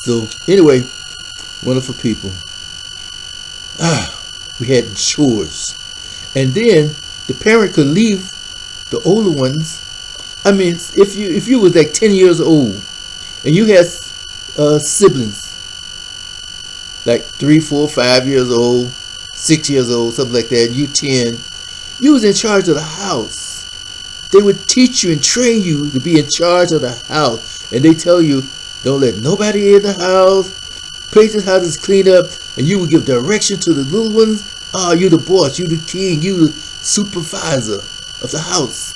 So anyway, wonderful people. We had chores, and then the parent could leave the older ones. I mean, if you was like 10 years old and you had siblings like 3, 4, 5 years old, 6 years old, something like that, and you 10, you was in charge of the house. They would teach you and train you to be in charge of the house, and they tell you don't let nobody in the house. Places how to clean up, and you would give direction to the little ones. You the boss, you the king, you the supervisor of the house.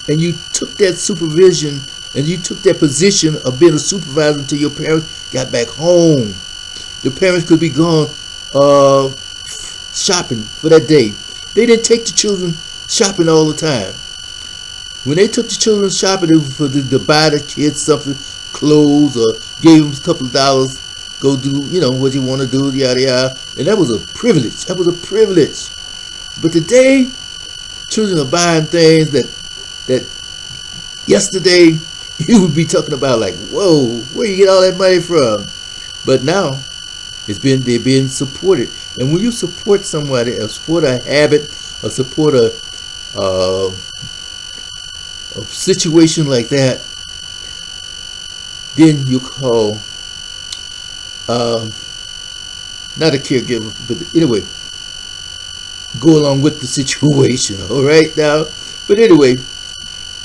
And you took that supervision and you took that position of being a supervisor until your parents got back home. The parents could be gone shopping for that day. They didn't take the children shopping all the time. When they took the children shopping, it was to buy the kids something, clothes, or gave them a couple of dollars. Go do, what you want to do, yada yada. And that was a privilege. That was a privilege. But today, children are buying things that yesterday you would be talking about like, whoa, where you get all that money from? But now they're being supported. And when you support somebody, or support a habit, or support a situation like that, then you call not a caregiver, but anyway, go along with the situation, all right now. But anyway,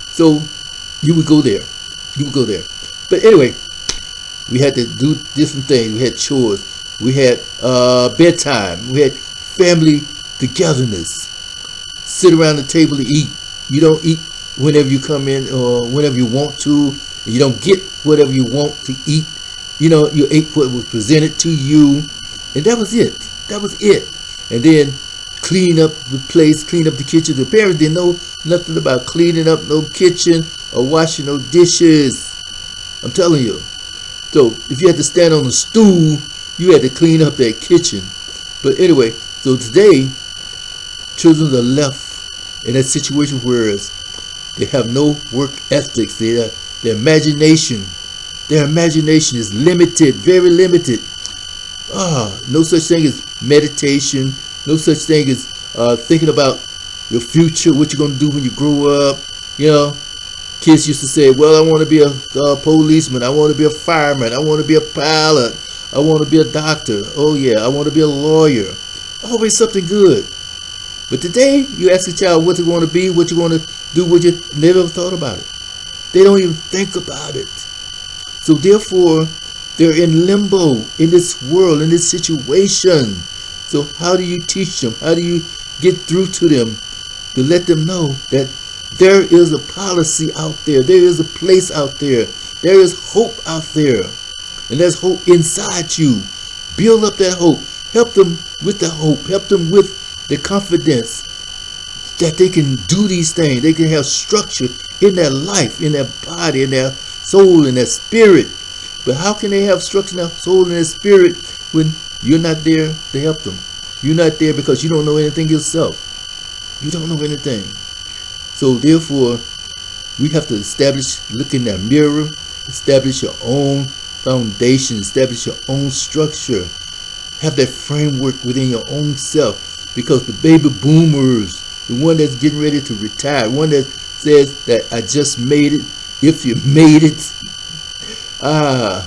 so you would go there. But anyway, we had to do different things. We had chores. We had bedtime. We had family togetherness. Sit around the table to eat. You don't eat whenever you come in or whenever you want to. You don't get whatever you want to eat. You ate what was presented to you, and that was it. And then clean up the place, clean up the kitchen. The parents didn't know nothing about cleaning up no kitchen or washing no dishes. I'm telling you. So if you had to stand on a stool, you had to clean up that kitchen. But anyway, so today, children are left in that situation where they have no work ethics. Their imagination is limited, very limited. No such thing as meditation. No such thing as thinking about your future, what you're going to do when you grow up. Kids used to say, well, I want to be a policeman. I want to be a fireman. I want to be a pilot. I want to be a doctor. Oh, yeah, I want to be a lawyer. Always something good. But today, you ask a child what you want to be, what you want to do, what you never thought about it. They don't even think about it. So therefore, they're in limbo in this world, in this situation. So how do you teach them? How do you get through to them to let them know that there is a policy out there. There is a place out there. There is hope out there. And there's hope inside you. Build up that hope. Help them with the hope. Help them with the confidence that they can do these things. They can have structure in their life, in their body, in their soul, in their spirit. But how can they have structure in their soul and their spirit when you're not there to help them? You're not there because you don't know anything yourself. You don't know anything. So therefore, we have to look in that mirror, establish your own foundation, establish your own structure. Have that framework within your own self. Because the baby boomers, the one that's getting ready to retire, one that says that I just made it, if you made it. And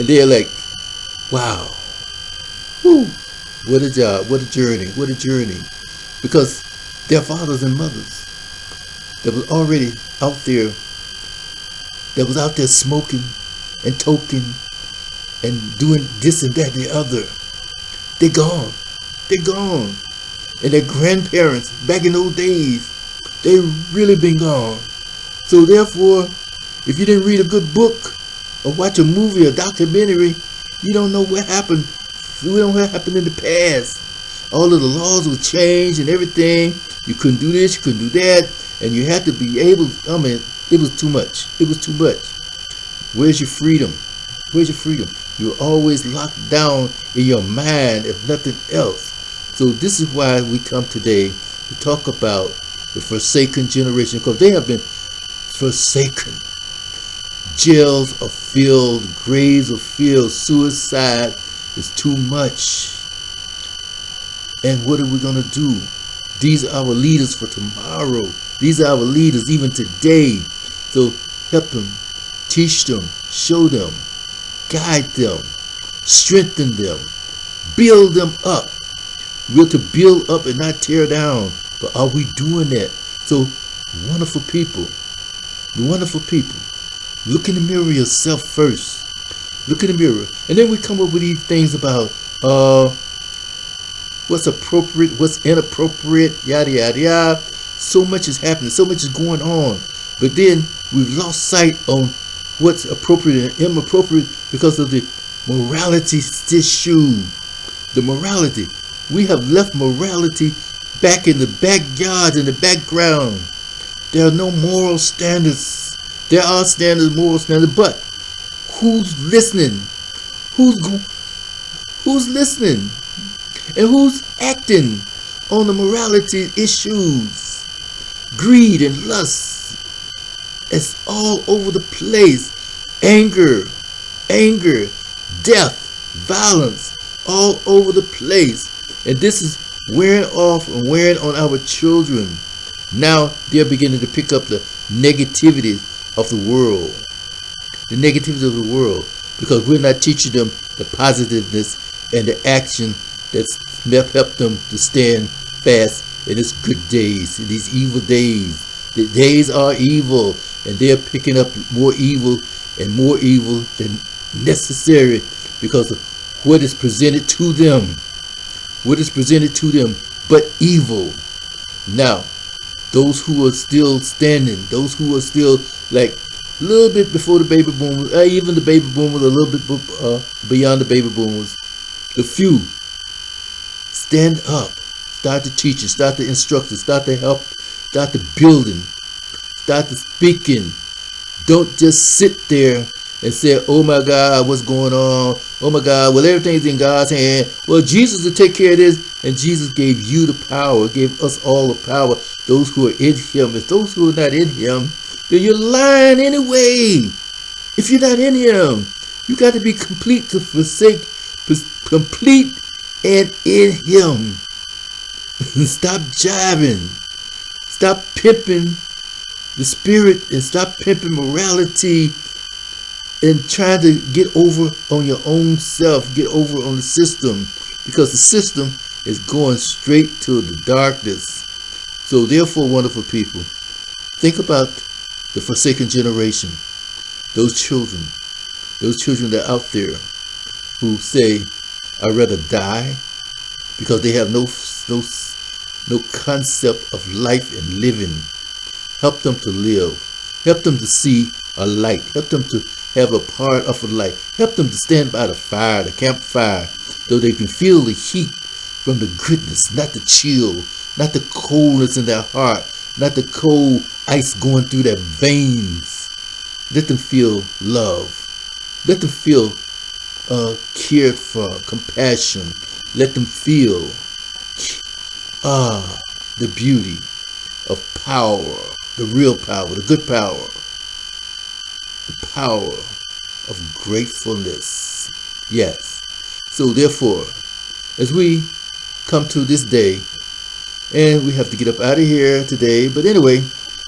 they're like, wow. Whew, what a job, what a journey, what a journey. Because their fathers and mothers that was already out there, smoking and toking and doing this and that and the other. They're gone. And their grandparents back in those days, they really been gone. So therefore, if you didn't read a good book or watch a movie or documentary, you don't know what happened. We don't know what happened in the past. All of the laws were changed and everything. You couldn't do this, you couldn't do that, and you had to be able. It was too much. Where's your freedom? You're always locked down in your mind, if nothing else. So this is why we come today to talk about the forsaken generation, because they have been forsaken Jails are filled, graves are filled, suicide is too much. And what are we going to do? These are our leaders for tomorrow. These are our leaders even today. So help them, teach them, show them, guide them, strengthen them, build them up. We're to build up and not tear down. But are we doing that? So wonderful people, look in the mirror yourself first. Look in the mirror. And then we come up with these things about what's appropriate, what's inappropriate, yada, yada, yada. So much is happening. So much is going on. But then we've lost sight on what's appropriate and inappropriate because of the morality issue. The morality. We have left morality back in the backyard, in the background. There are no moral standards. There are standards, moral standards, but who's listening? Who's listening? And who's acting on the morality issues? Greed and lust. It's all over the place. Anger, death, violence, all over the place. And this is wearing off and wearing on our children. Now they're beginning to pick up the negativity of the world. The negativity of the world. Because we're not teaching them the positiveness and the action that's helped them to stand fast in these good days, in these evil days. The days are evil, and they're picking up more evil than necessary because of what is presented to them. What is presented to them but evil. Now, those who are still standing, those who are still like a little bit before the baby boomers, even the baby boomers, a little bit beyond the baby boomers, the few, stand up, start the teaching, start the instructing, start the help, start the building, start the speaking. Don't just sit there and say, oh my God, what's going on? Oh my God, well, everything's in God's hand. Well, Jesus will take care of this. And Jesus gave you the power, gave us all the power, those who are in him. If those who are not in him, then you're lying anyway. If you're not in him, you got to be complete to forsake, complete and in him. Stop jiving. Stop pimping the spirit and stop pimping morality and trying to get over on your own self, get over on the system, because the system is going straight to the darkness. So therefore, wonderful people, think about the forsaken generation, those children that are out there who say, I'd rather die, because they have no concept of life and living. Help them to live. Help them to see a light. Help them to have a part of a light. Help them to stand by the fire, the campfire, so they can feel the heat from the goodness, not the chill, not the coldness in their heart, not the cold ice going through their veins. Let them feel love. Let them feel cared for, compassion. Let them feel the beauty of power, the real power, the good power, the power of gratefulness. Yes. So therefore, as we come to this day, and we have to get up out of here today, but anyway,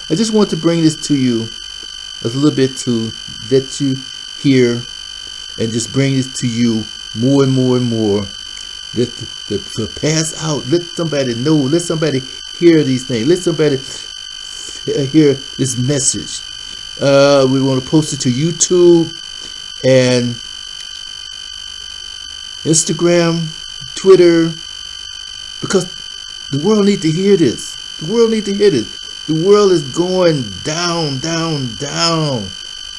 I just want to bring this to you a little bit to let you hear and just bring this to you more and more and more. To pass out, let somebody know, let somebody hear these things, let somebody hear this message. We want to post it to YouTube and Instagram, Twitter, because the world needs to hear this. The world needs to hear this. The world is going down, down, down.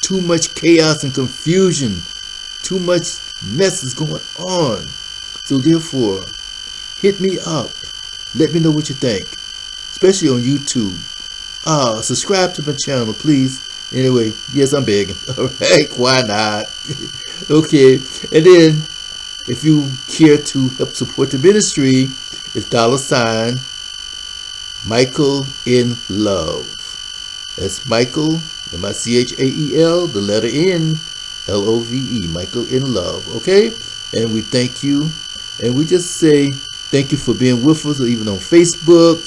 Too much chaos and confusion. Too much mess is going on. So therefore, hit me up. Let me know what you think, especially on YouTube. Subscribe to my channel, please. Anyway, yes, I'm begging. All right, why not? Okay, and then if you care to help support the ministry, it's $, Michael in Love. That's Michael Michael, the letter N, Love, Michael in Love. Okay? And we thank you. And we just say thank you for being with us, or even on Facebook.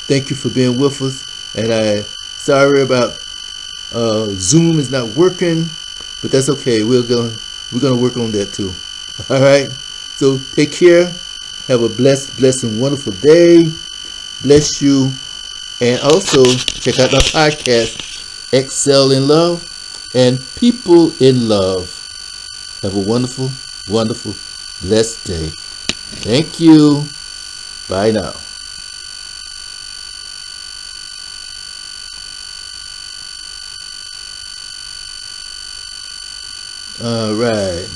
Thank you for being with us. And I sorry about Zoom is not working, but that's okay. We're gonna work on that too. All right. So take care. Have a blessed, and wonderful day. Bless you. And also check out my podcast, Excel in Love and People in Love. Have a wonderful, blessed day. Thank you. Bye now. All right.